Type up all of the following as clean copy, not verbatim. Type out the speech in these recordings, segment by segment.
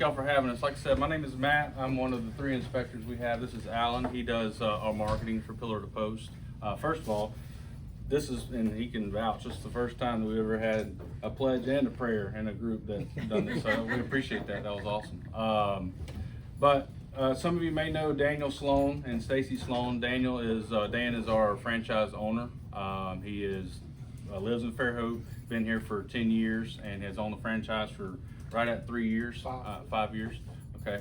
Y'all for having us. Like I said, my name is Matt. I'm one of the 3 inspectors we have. This is Alan. He does our marketing for Pillar to Post. First of all, this is, and he can vouch, this is the first time that we ever had a pledge and a prayer in a group that's done this. So we appreciate that. That was awesome. But some of you may know Daniel Sloan and Stacy Sloan. Dan is our franchise owner. He lives in Fairhope, been here for 10 years, and has owned the franchise for right at 3 years, 5 years. Okay,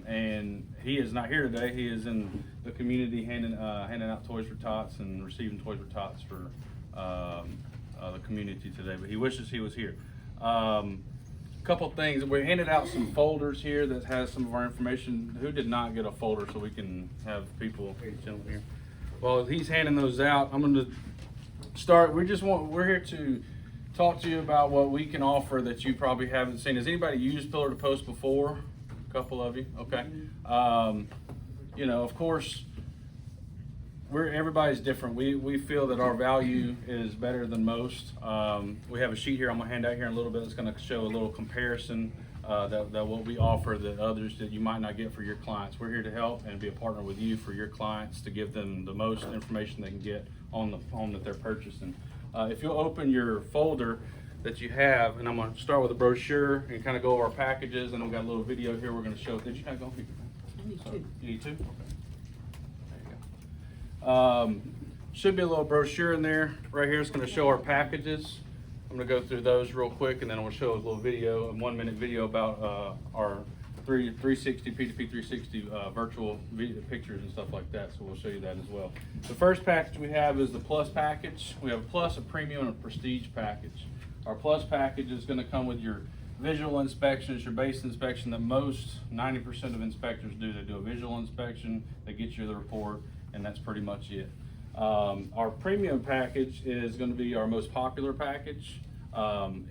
and he is not here today. He is in the community handing out Toys for Tots and receiving Toys for Tots for the community today. But he wishes he was here. Couple things. We handed out some folders here that has some of our information. Who did not get a folder so we can have people here? Well, he's handing those out. I'm going to start. We're here to talk to you about what we can offer that you probably haven't seen. Has anybody used Pillar to Post before? A couple of you, okay. You know, of course, everybody's different. We feel that our value is better than most. We have a sheet here I'm gonna hand out here in a little bit. It's gonna show a little comparison that what we offer that others that you might not get for your clients. We're here to help and be a partner with you for your clients to give them the most information they can get on the home that they're purchasing. If you'll open your folder that you have, and I'm going to start with a brochure and kind of go over our packages, and we've got a little video here we're going to show. Did you not go? I need two. You need two? Okay. There you go. Should be a little brochure in there. Right here it's going to show our packages. I'm going to go through those real quick, and then we'll show a little video, a 1-minute video about our 360 PTP 360 virtual video pictures and stuff like that, so we'll show you that as well. The first package we have is the Plus package. We have a Plus, a Premium, and a Prestige package. Our Plus package is going to come with your visual inspections, your base inspection that most 90% of inspectors do. They do a visual inspection, they get you the report, and that's pretty much it. Our Premium package is going to be our most popular package.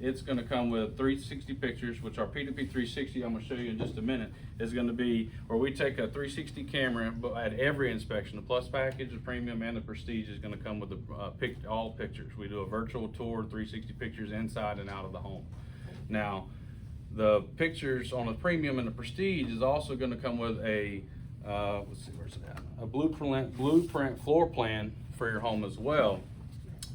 It's going to come with 360 pictures, which our P2P 360, I'm going to show you in just a minute, is going to be where we take a 360 camera at every inspection. The Plus package, the Premium, and the Prestige is going to come with all pictures. We do a virtual tour, 360 pictures inside and out of the home. Now, the pictures on the Premium and the Prestige is also going to come with a let's see, where's it at? A blueprint floor plan for your home as well.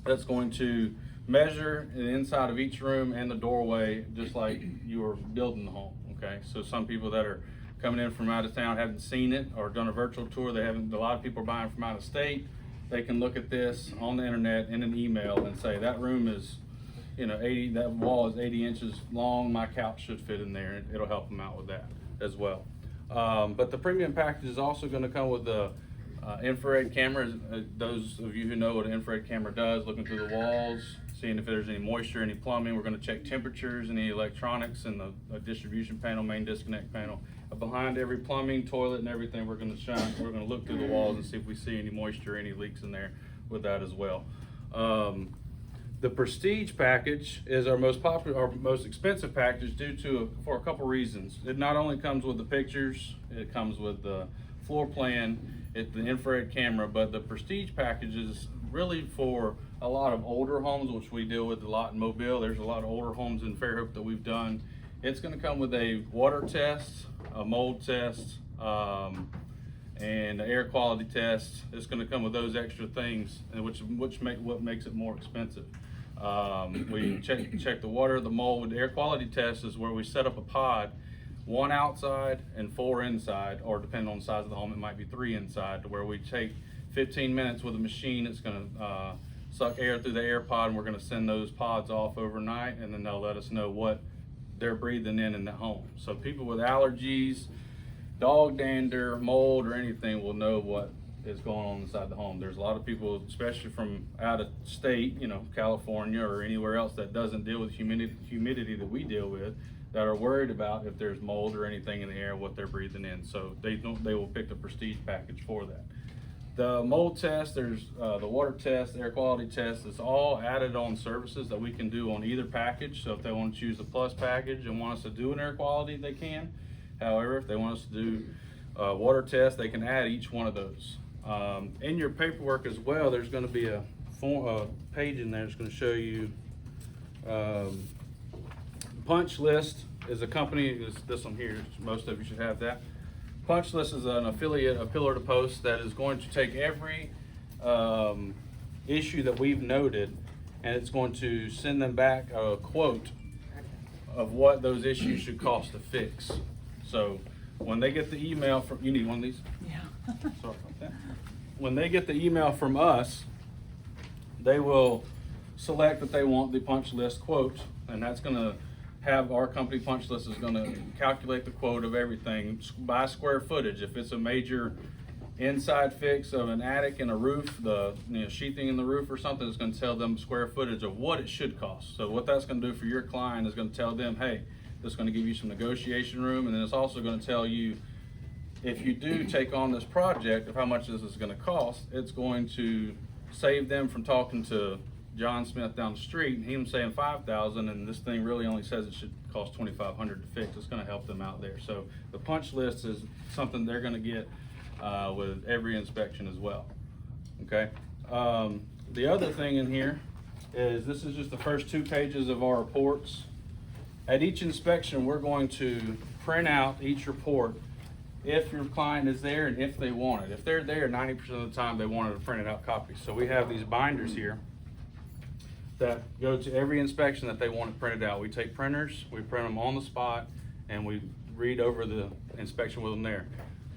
That's going to measure the inside of each room and the doorway just like you were building the home. Okay, so some people that are coming in from out of town haven't seen it or done a virtual tour. A lot of people are buying from out of state. They can look at this on the internet in an email and say that room is, you know, that wall is 80 inches long. My couch should fit in there. It'll help them out with that as well. But the Premium package is also going to come with the infrared cameras. Those of you who know what an infrared camera does, looking through the walls, seeing if there's any moisture, any plumbing. We're going to check temperatures, any electronics in the distribution panel, main disconnect panel. Behind every plumbing, toilet, and everything, we're going to look through the walls and see if we see any moisture, any leaks in there with that as well. The Prestige package is our most popular, our most expensive package for a couple reasons. It not only comes with the pictures, it comes with the floor plan, the infrared camera, but the Prestige package is really for a lot of older homes, which we deal with a lot in Mobile. There's a lot of older homes in Fairhope that we've done. It's going to come with a water test, a mold test, and an air quality test. It's going to come with those extra things, what makes it more expensive. We check the water, the mold. The air quality test is where we set up a pod, 1 outside and 4 inside, or depending on the size of the home, it might be 3 inside, to where we take 15 minutes with a machine. It's going to suck air through the air pod, and we're going to send those pods off overnight, and then they'll let us know what they're breathing in the home. So people with allergies, dog dander, mold, or anything will know what is going on inside the home. There's a lot of people, especially from out of state, you know, California or anywhere else that doesn't deal with humidity that we deal with, that are worried about if there's mold or anything in the air, what they're breathing in. So they will pick the Prestige package for that. The mold test, there's the water test, the air quality test. It's all added on services that we can do on either package. So if they want to choose the Plus package and want us to do an air quality, they can. However, if they want us to do water test, they can add each one of those. In your paperwork as well, there's going to be a page in there that's going to show you punch list is a company, this one here, most of you should have that. Punch List is an affiliate of Pillar to Post that is going to take every issue that we've noted, and it's going to send them back a quote of what those issues should cost to fix. So when they get the email from, you need one of these? Yeah. Sorry about that. When they get the email from us, they will select that they want the punch list quote, and that's gonna have our company punch list is gonna calculate the quote of everything by square footage. If it's a major inside fix of an attic and a roof, the sheathing in the roof or something, it's gonna tell them square footage of what it should cost. So what that's gonna do for your client is gonna tell them, hey, this is gonna give you some negotiation room, and then it's also gonna tell you, if you do take on this project of how much this is gonna cost, it's going to save them from talking to John Smith down the street and him saying $5,000, and this thing really only says it should cost $2,500 to fix. It's gonna help them out there. So the punch list is something they're gonna get with every inspection as well, okay? The other thing in here is this is just the first 2 pages of our reports. At each inspection, we're going to print out each report if your client is there and if they want it. If they're there, 90% of the time they wanted a printed out copy. So we have these binders here that go to every inspection that they want it printed out. We take printers, we print them on the spot, and we read over the inspection with them there.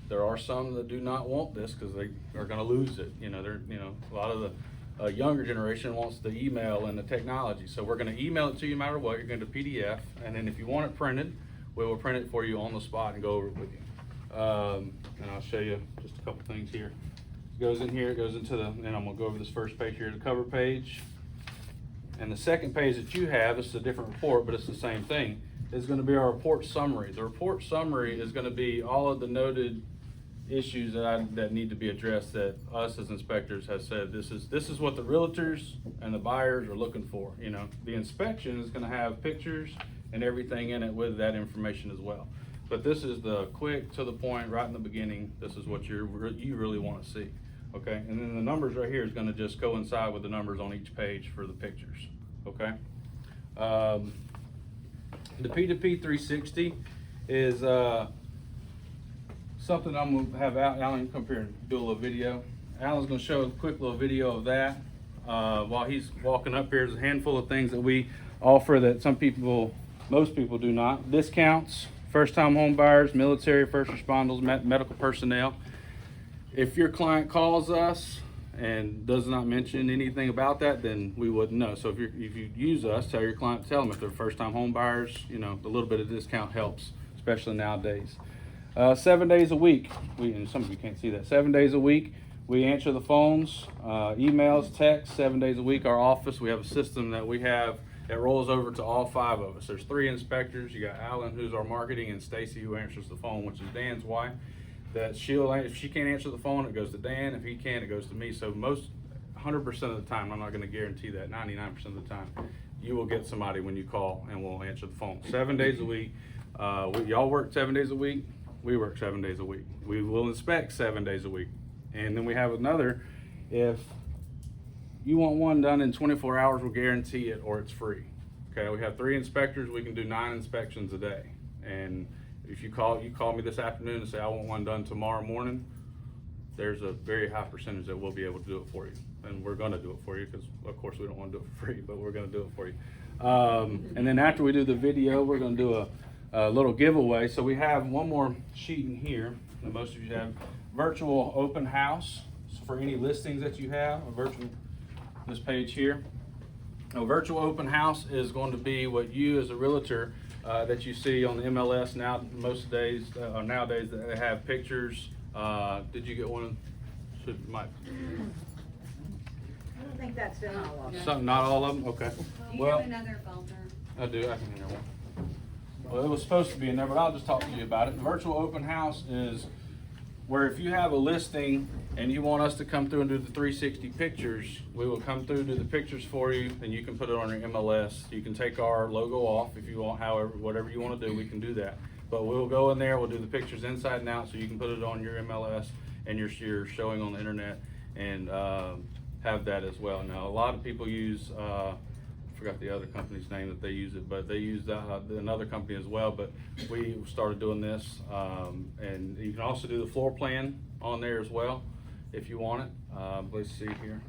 There are some that do not want this because they are going to lose it. A lot of the younger generation wants the email and the technology. So we're going to email it to you no matter what. You're going to PDF, and then if you want it printed, we will print it for you on the spot and go over it with you. And I'll show you just a couple things here. It goes in here, it goes into the, and I'm going to go over this first page here, the cover page. And the second page that you have, this is a different report, but it's the same thing, is going to be our report summary. The report summary is going to be all of the noted issues that need to be addressed that us as inspectors have said this is what the realtors and the buyers are looking for. The inspection is going to have pictures and everything in it with that information as well. But this is the quick, to the point, right in the beginning. This is what you really want to see, okay? And then the numbers right here is going to just coincide with the numbers on each page for the pictures, okay? The P2P 360 is something I'm going to have Alan come here and do a little video. Alan's going to show a quick little video of that. While he's walking up here, there's a handful of things that we offer that most people do not. Discounts, first-time home buyers, military, first responders, medical personnel. If your client calls us and does not mention anything about that, then we wouldn't know. So if you use us, tell your client, tell them if they're first-time home buyers, a little bit of discount helps, especially nowadays. 7 days a week, and some of you can't see that, 7 days a week, we answer the phones, emails, texts, 7 days a week. Our office, we have a system that we have that rolls over to all 5 of us. There's 3 inspectors. You got Alan, who's our marketing, and Stacy, who answers the phone, which is Dan's wife. That if she can't answer the phone, it goes to Dan. If he can, it goes to me. So 100% of the time, I'm not going to guarantee that, 99% of the time, you will get somebody when you call and we'll answer the phone. 7 days a week. Y'all work 7 days a week. We work 7 days a week. We will inspect 7 days a week. And then we have another, if you want one done in 24 hours, we'll guarantee it or it's free. Okay, we have 3 inspectors. We can do 9 inspections a day. And if you call me this afternoon and say, I want one done tomorrow morning, there's a very high percentage that we'll be able to do it for you. And we're gonna do it for you because, of course, we don't want to do it for free, but we're gonna do it for you. And then after we do the video, we're gonna do a little giveaway. So we have one more sheet in here that most of you have. Virtual open house for any listings that you have. This page here. A virtual open house is going to be what you as a realtor that you see on the MLS now. Most days nowadays they have pictures. Did you get one? I don't think that's in all of them. Something, not all of them. Okay. Do you have another folder? I do. I can hear one. Well, it was supposed to be in there, but I'll just talk to you about it. The virtual open house is where if you have a listing and you want us to come through and do the 360 pictures, we will come through, do the pictures for you, and you can put it on your MLS. You can take our logo off if you want, whatever you want to do, we can do that. But we'll go in there, we'll do the pictures inside and out so you can put it on your MLS and you're showing on the internet and have that as well. Now, a lot of people use forgot the other company's name that they use it, but they use another company as well, but we started doing this. And you can also do the floor plan on there as well, if you want it. Let's see here.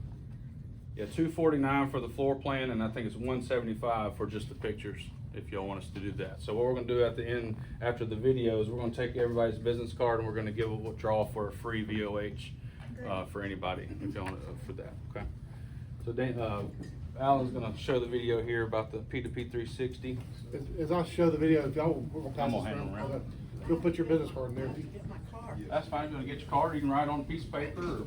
Yeah, $249 for the floor plan, and I think it's $175 for just the pictures, if y'all want us to do that. So what we're gonna do at the end, after the video, is we're gonna take everybody's business card and we're gonna give a draw for a free VOH for anybody, if you want for that, okay? So Alan's gonna show the video here about the P2P 360. As I show the video, if y'all will pass I'm this gonna hand them around. you'll put your business card in there. That's fine, you're gonna get your card, you can write on a piece of paper or.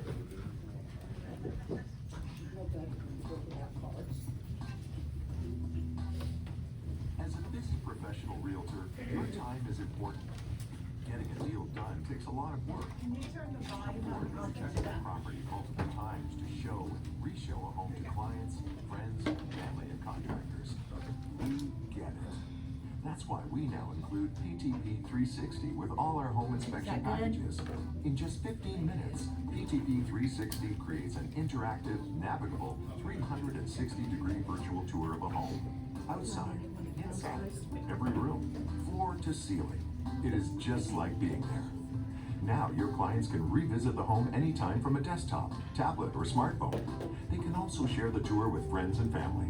As a busy professional realtor, your time is important. Getting a deal done takes a lot of work. Afford checking the property multiple times to show and reshow a home to clients, friends, family, and contractors. We get it. That's why we now include PTP 360 with all our home inspection packages. In just 15 minutes, PTP 360 creates an interactive, navigable, 360-degree virtual tour of a home. Outside, inside, every room, floor to ceiling. It is just like being there. Now your clients can revisit the home anytime from a desktop, tablet, or smartphone. They can also share the tour with friends and family.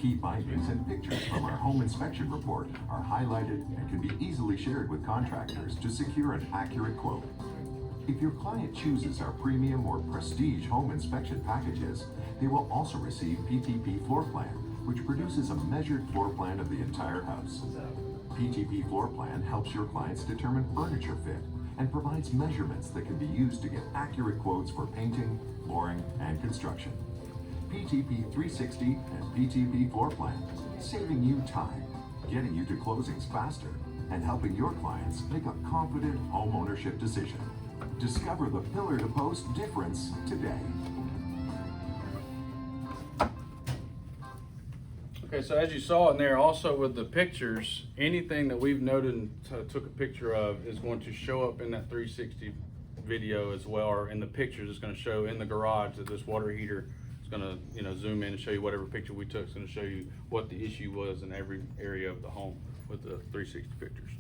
Key findings and pictures from our home inspection report are highlighted and can be easily shared with contractors to secure an accurate quote. If your client chooses our premium or prestige home inspection packages, they will also receive PTP Floor Plan, which produces a measured floor plan of the entire house. PTP Floor Plan helps your clients determine furniture fit and provides measurements that can be used to get accurate quotes for painting, flooring, and construction. PTP 360 and PTP Floor Plan, saving you time, getting you to closings faster, and helping your clients make a confident home ownership decision. Discover the pillar-to-post difference today. Okay, so as you saw in there, also with the pictures, anything that we've noted and took a picture of is going to show up in that 360 video as well, or in the pictures. It's going to show in the garage that this water heater is going to, zoom in and show you whatever picture we took. It's going to show you what the issue was in every area of the home with the 360 pictures.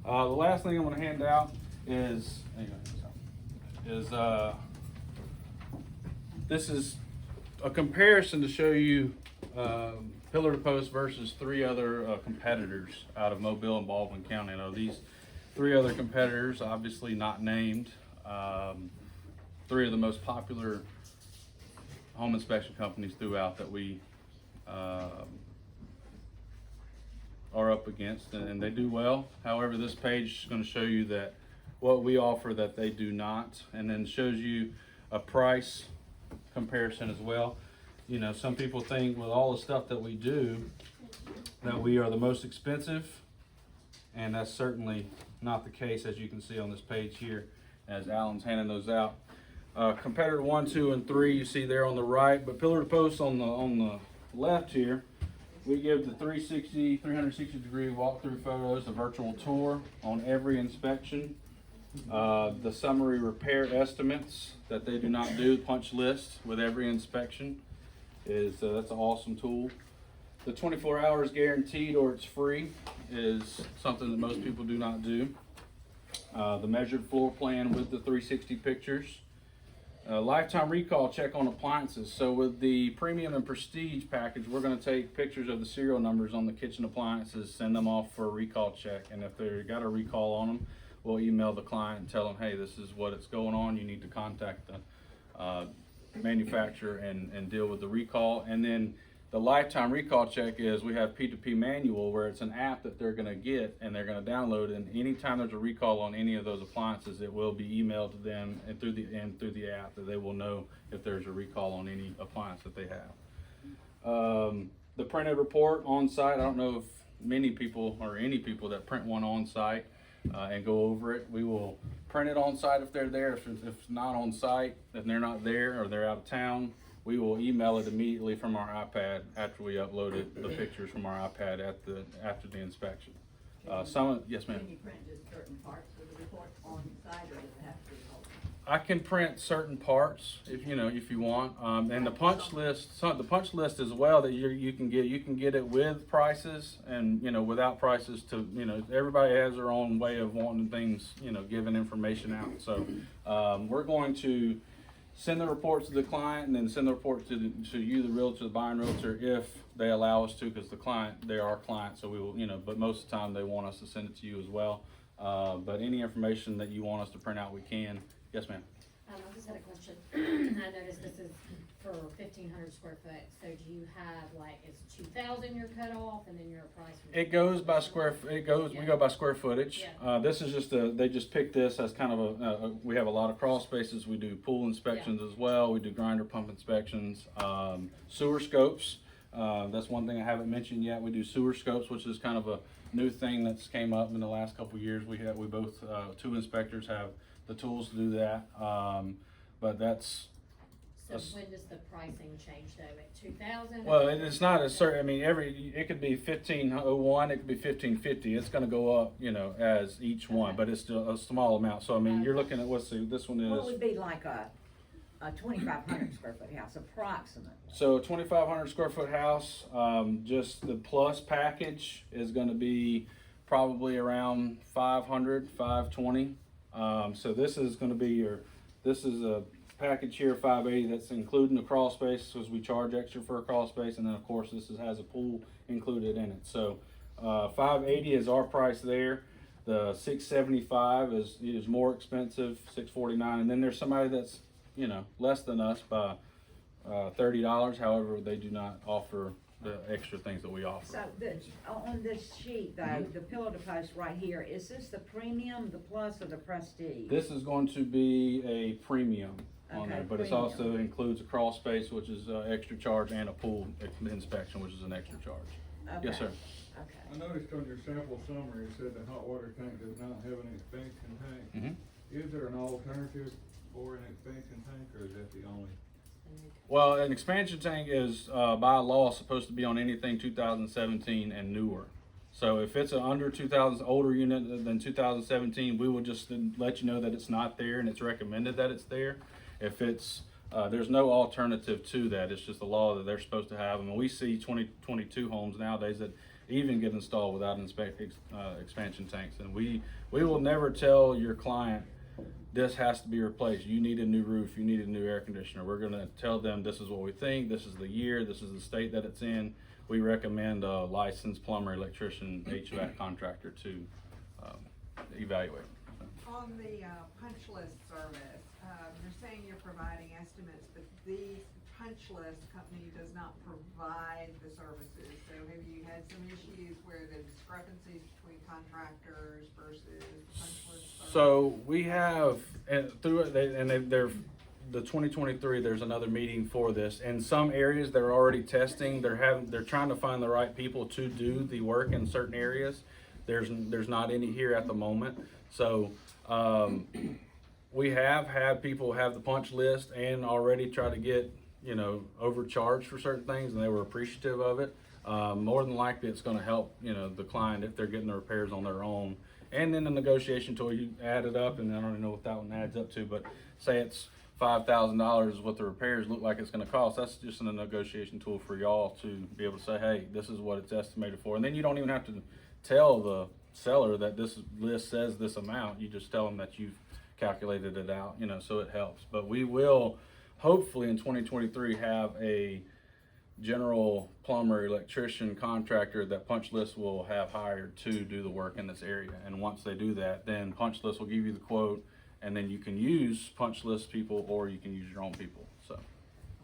The last thing I'm going to hand out is this is a comparison to show you pillar to post versus three other competitors out of Mobile and Baldwin County. Now these three other competitors, obviously not named, three of the most popular home inspection companies throughout that we are up against, and they do well. However, this page is going to show you that what we offer that they do not, and then shows you a price comparison as well. Some people think with all the stuff that we do that we are the most expensive, and that's certainly not the case, as you can see on this page here as Alan's handing those out. Competitor 1, 2, and 3 you see there on the right, but pillar to post on the left here, we give the 360 degree walkthrough photos, the virtual tour on every inspection, the summary repair estimates that they do not do, punch list with every inspection. That's an awesome tool. The 24 hours guaranteed or it's free is something that most people do not do. The measured floor plan with the 360 pictures. Lifetime recall check on appliances. So with the premium and prestige package, we're going to take pictures of the serial numbers on the kitchen appliances, send them off for a recall check, and if they've got a recall on them, we'll email the client and tell them, hey, this is what it's going on. You need to contact the manufacturer and deal with the recall. And then the lifetime recall check is we have P2P manual, where it's an app that they're going to get and they're going to download, and anytime there's a recall on any of those appliances, it will be emailed to them and through the app that they will know if there's a recall on any appliance that they have. The printed report on site, I don't know if many people or any people that print one on site and go over it. We will print it on site if they're there. If it's not on site, if they're not there or they're out of town, we will email it immediately from our iPad after we uploaded the pictures from our iPad after the inspection. Yes, ma'am. Can you print just certain parts of the report on site, or does it have to be I can print certain parts if you want, and the punch list, the punch list as well that you can get it with prices and without prices to everybody has their own way of wanting things giving information out. So we're going to send the report to the client and then send the report to you, the realtor, the buying realtor, if they allow us to, because they're our client, so we will but most of the time they want us to send it to you as well. But any information that you want us to print out, we can. Yes, ma'am. I just had a question. I noticed this is for 1,500 square foot, so do you have is 2,000 your cutoff and then your price? It goes by square, we go by square footage. Yeah. This is they just picked this as kind of we have a lot of crawl spaces. We do pool inspections as well. We do grinder pump inspections, sewer scopes. That's one thing I haven't mentioned yet. We do sewer scopes, which is kind of a new thing that's came up in the last couple of years. We both, two inspectors have the tools to do that. But that's, So when does the pricing change though, at 2,000? well, it's not a certain, I mean, it could be 1,501, it could be 1,550. It's gonna go up, as each one, but it's still a small amount. So, I mean, you're looking at, this one What is, would be like a 2,500 square foot house, approximate? so 2,500 square foot house, just the plus package is gonna be probably around 500, 520. So this is gonna be this is a package here, 580, that's including the crawl space, because we charge extra for a crawl space, and then of course has a pool included in it. So 580 is our price there. The 675 is more expensive, 649, and then there's somebody that's less than us by $30. However, they do not offer the extra things that we offer. So on this sheet though, the pillow to post right here, is this the premium, the plus, or the prestige? This is going to be a premium on Okay, there, but it premium. also includes a crawl space, which is extra charge, and a pool inspection, which is an extra charge. Okay. Yes, sir. Okay. I noticed on your sample summary, it said the hot water tank does not have an expansion tank. Mhm. Is there an alternative for an expansion tank, or is that the only? Well, an expansion tank is by law supposed to be on anything 2017 and newer. So if it's an under 2000 older unit than 2017, we will just let you know that it's not there, and it's recommended that it's there. If it's there's no alternative to that. It's just the law that they're supposed to have. And we see 2022 homes nowadays that even get installed without expansion tanks. And we will never tell your client this has to be replaced. You need a new roof, you need a new air conditioner. We're gonna tell them this is what we think, this is the year, this is the state that it's in. We recommend a licensed plumber, electrician, HVAC contractor to evaluate. On the punch list service, you're saying you're providing estimates, but the punch list company does not provide the services. So have you had some issues where the discrepancies between contractors versus punch list service? So we have, and through it, they're the 2023. There's another meeting for this. In some areas, they're already testing. They're trying to find the right people to do the work in certain areas. There's not any here at the moment. So we have had people have the punch list and already try to get overcharged for certain things, and they were appreciative of it. More than likely, it's going to help the client if they're getting the repairs on their own. And then the negotiation tool, you add it up, and I don't even know what that one adds up to, but say it's $5,000 is what the repairs look like it's going to cost. That's just a negotiation tool for y'all to be able to say, hey, this is what it's estimated for. And then you don't even have to tell the seller that this list says this amount. You just tell them that you've calculated it out, so it helps. But we will hopefully in 2023 have a general plumber, electrician, contractor that Punch List will have hired to do the work in this area. And once they do that, then Punch List will give you the quote, and then you can use Punch List people or you can use your own people. So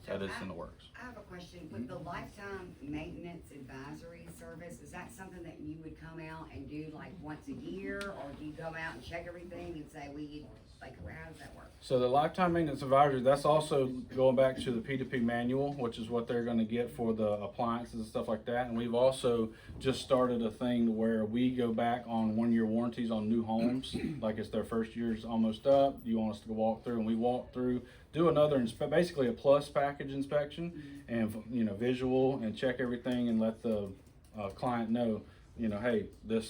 that is in the works. I have a question. With the lifetime maintenance advisory service, is that something that you would come out and do like once a year, or do you go out and check everything and say, how does that work? So the lifetime maintenance advisory, that's also going back to the P2P manual, which is what they're going to get for the appliances and stuff like that. And we've also just started a thing where we go back on 1-year warranties on new homes. Like it's their first year's almost up. You want us to go walk through, and we walk through, do another basically a plus package inspection, and visual, and check everything and let the client know you know, hey,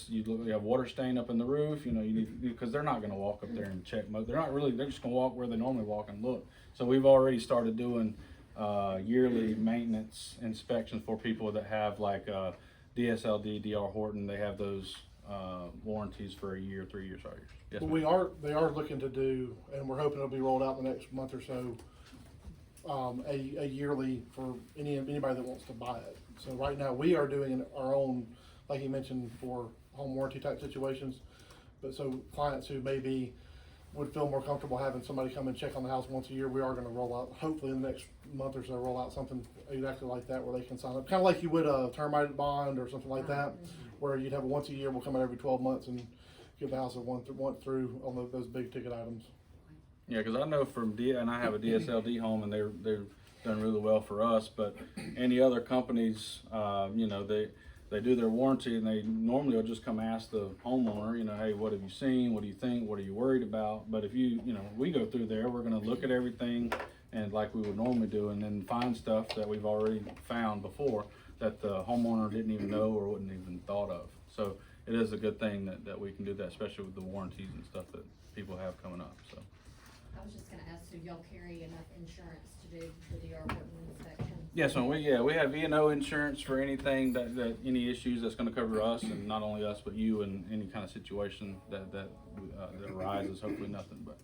you have water stain up in the roof, you know, you need, because they're not gonna walk up there and check, they're not really, they're just gonna walk where they normally walk and look. So we've already started doing, yearly maintenance inspections for people that have like, DSLD, DR Horton, they have those, warranties for a year, 3 years, 5 years. Yes, But ma'am. they are looking to do, and we're hoping it'll be rolled out in the next month or so, a yearly for anybody that wants to buy it. So right now, we are doing our own, like you mentioned, for home warranty type situations. But so clients who maybe would feel more comfortable having somebody come and check on the house once a year, we are gonna roll out, hopefully in the next month or so, roll out something exactly like that where they can sign up. Kinda like you would a termite bond or something like that, where you'd have a once a year, we'll come out every 12 months and give the house a one through on those big ticket items. Yeah, because I know and I have a DSLD home, and they're done really well for us. But any other companies, you know, they do their warranty, and they normally will just come ask the homeowner, you know, hey, what have you seen? What do you think? What are you worried about? But if you know, we go through there, we're going to look at everything, and like we would normally do, and then find stuff that we've already found before that the homeowner didn't even know or wouldn't even thought of. So it is a good thing that we can do that, especially with the warranties and stuff that people have coming up. So. I was just gonna ask, do y'all carry enough insurance to do the DR Horton inspection? Yes, ma'am. We have E&O insurance for anything that any issues that's going to cover us, and not only us but you, in any kind of situation that arises. Hopefully nothing, but.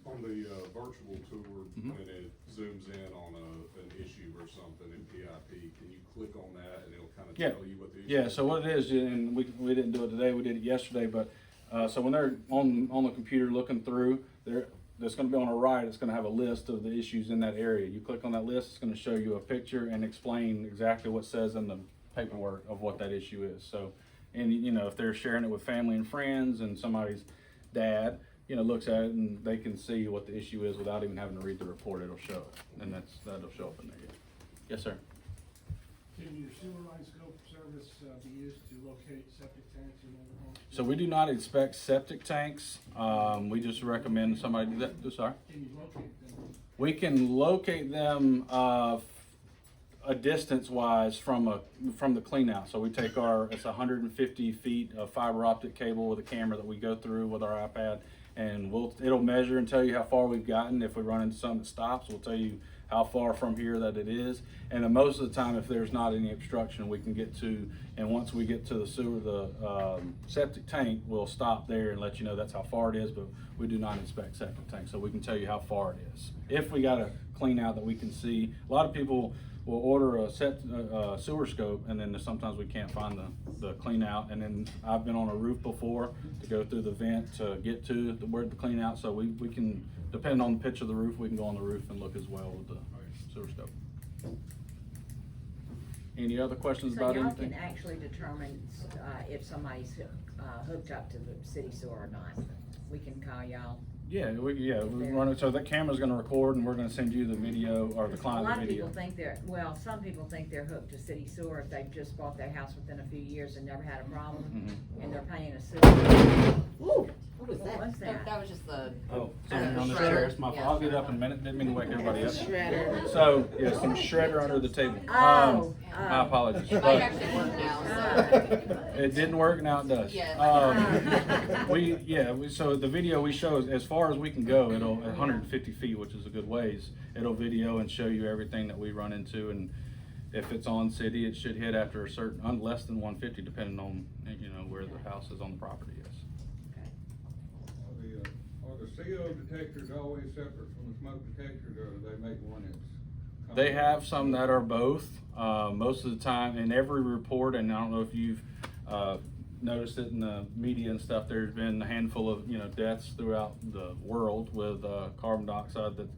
On the virtual tour, when it zooms in on an issue or something in PIP, can you click on that and it'll kind of tell you what the issue is? Yeah, so what it is, and we didn't do it today, we did it yesterday, but so when they're on the computer looking through, that's going to be on the right, it's going to have a list of the issues in that area. You click on that list, it's going to show you a picture and explain exactly what says in the paperwork of what that issue is. So, and you know, if they're sharing it with family and friends and somebody's dad, you know, looks at it and they can see what the issue is without even having to read the report, it'll show it. And that'll show up in there. Yes, sir. Can your sewer line scope service be used to locate septic tanks in other homes? So we do not inspect septic tanks. We just recommend somebody do that. Sorry? Can you locate them? We can locate them a distance wise from the clean out. So we take it's 150 feet of fiber optic cable with a camera that we go through with our iPad, and it'll measure and tell you how far we've gotten. If we run into something that stops, we'll tell you how far from here that it is. And then most of the time, if there's not any obstruction, we can get to, and once we get to the septic tank, we'll stop there and let you know that's how far it is, but we do not inspect septic tanks, so we can tell you how far it is. If we got a clean out that we can see, a lot of people will order a sewer scope, and then sometimes we can't find the clean out. And then I've been on a roof before to go through the vent to get to where the clean out, so we can, depending on the pitch of the roof, we can go on the roof and look as well with the sewer scope. Any other questions So about y'all anything? can actually determine, if somebody's, hooked up to the city sewer or not. We can call y'all. Yeah, we run it, so that camera's gonna record, and we're gonna send you the video, or the A client lot the of video. people think some people think they're hooked to city sewer if they've just bought their house within a few years and never had a problem, and they're paying a sewer. Ooh, what was that? That was just the. Oh, something on the shredder. chair, it's my fault. Yeah. I'll get up in a minute, didn't mean to wake everybody up. Shredder. So, yeah, some shredder under the table. Oh, My apologies. It might actually work now, so. It didn't work, now it does. Yeah. So the video we show is as far as we can go. It'll, at 150 feet, which is a good ways, it'll video and show you everything that we run into, and if it's on city, it should hit after a certain, less than 150, depending on, you know, where the house is on the property, yes. Are the CO detectors always separate from the smoke detectors, or do they make one that's? They have some that are both. Most of the time, in every report, and I don't know if you've noticed it in the media and stuff, there's been a handful of, you know, deaths throughout the world with carbon dioxide that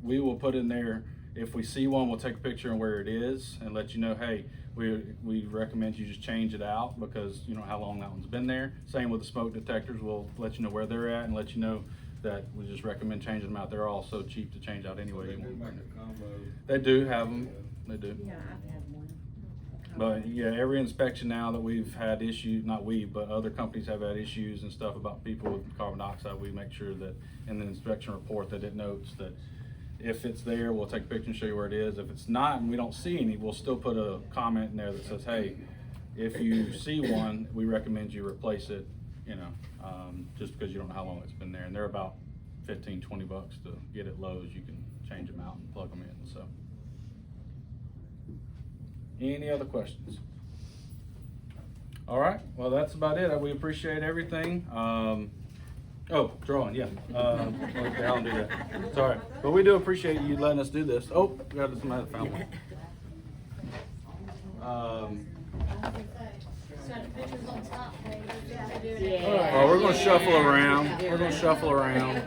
we will put in there. If we see one, we'll take a picture of where it is and let you know, hey, we recommend you just change it out because you know how long that one's been there. Same with the smoke detectors, we'll let you know where they're at and let you know that we just recommend changing them out. They're all so cheap to change out anyway. They do make a combo. They do have them, they do. Yeah, I've had one. But yeah, every inspection now that we've had issues, not we, but other companies have had issues and stuff about people with carbon dioxide, we make sure that in the inspection report that it notes that if it's there, we'll take a picture and show you where it is. If it's not and we don't see any, we'll still put a comment in there that says, hey, if you see one, we recommend you replace it, you know, just because you don't know how long it's been there. And they're about 15, 20 bucks to get at Lowe's. You can change them out and plug them in, so. Any other questions? All right, well, that's about it. We appreciate everything. Oh, drawing, yeah. Okay, I'll do that. Sorry, but we do appreciate you letting us do this. Oh, got somebody that found one. So the pictures on top, Oh, we're gonna shuffle around. We're gonna shuffle around.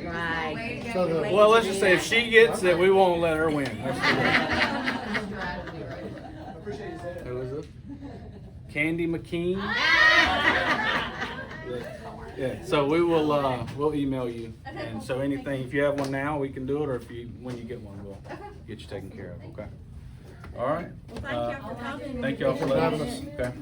Right. So the- Well, let's just say if she gets it, we won't let her win. Who is it? Candy McKean? Yeah, so we will, we'll email you. And so anything, if you have one now, we can do it, or if you, when you get one, we'll get you taken care of, okay? All right. Well, thank y'all for coming. Thank y'all for letting us, okay?